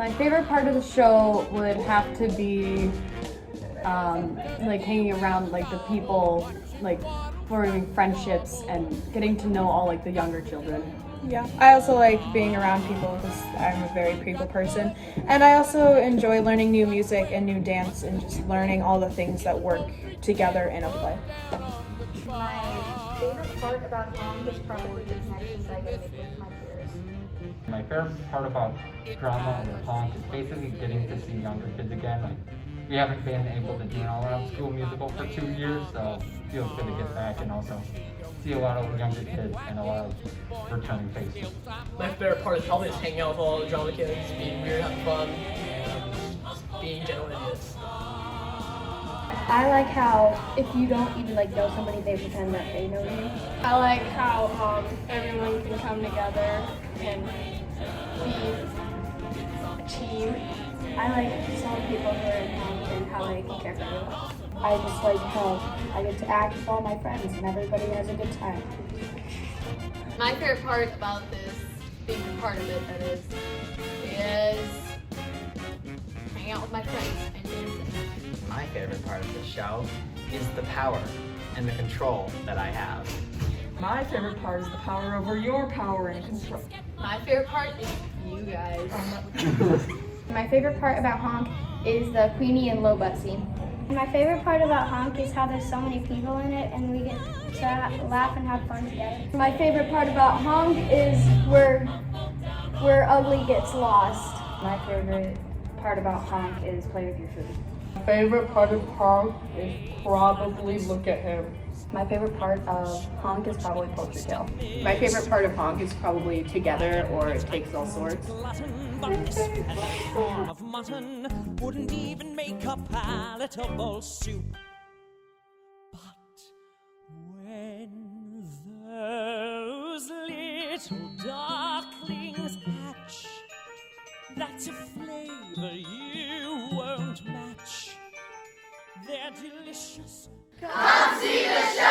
My favorite part of the show would have to be like hanging around like the people, like forming friendships and getting to know all like the younger children. Yeah, I also like being around people because I'm a very people person, and I also enjoy learning new music and new dance and just learning all the things that work together in a play. My favorite part about HONK is probably the connections I get to make with my peers. My favorite part about drama or HONK is basically getting to see younger kids again. Like, we haven't been able to do an all-around school musical for 2 years, so it feels good to get back and also see a lot of younger kids and a lot of returning faces. My favorite part is probably just hanging out with all the drama kids, being weird, having fun, and just being general idiots. I like how if you don't even like know somebody, they pretend that they know you. I like how everyone can come together and be a team. I like some people who are in HONK and how they can care for everyone. I just like how I get to act with all my friends and everybody has a good time. My favorite part about this, being a part of it, that is hanging out with my friends and dancing. My favorite part of the show is the power and the control that I have. My favorite part is the power over your power and control. My favorite part is you guys. My favorite part about HONK is the Queenie and Low Butt scene. My favorite part about HONK is how there's so many people in it and we get to laugh and have fun together. My favorite part about HONK is where Ugly gets lost. My favorite part about HONK is play with your food. My favorite part of HONK is probably look at him. My favorite part of HONK is probably Poacher Tail. My favorite part of HONK is probably Together or It Takes All Sorts. Of mutton wouldn't even make a palatable soup. But when those little ducklings hatch, that's a flavor you won't match. They're delicious. Come see the show!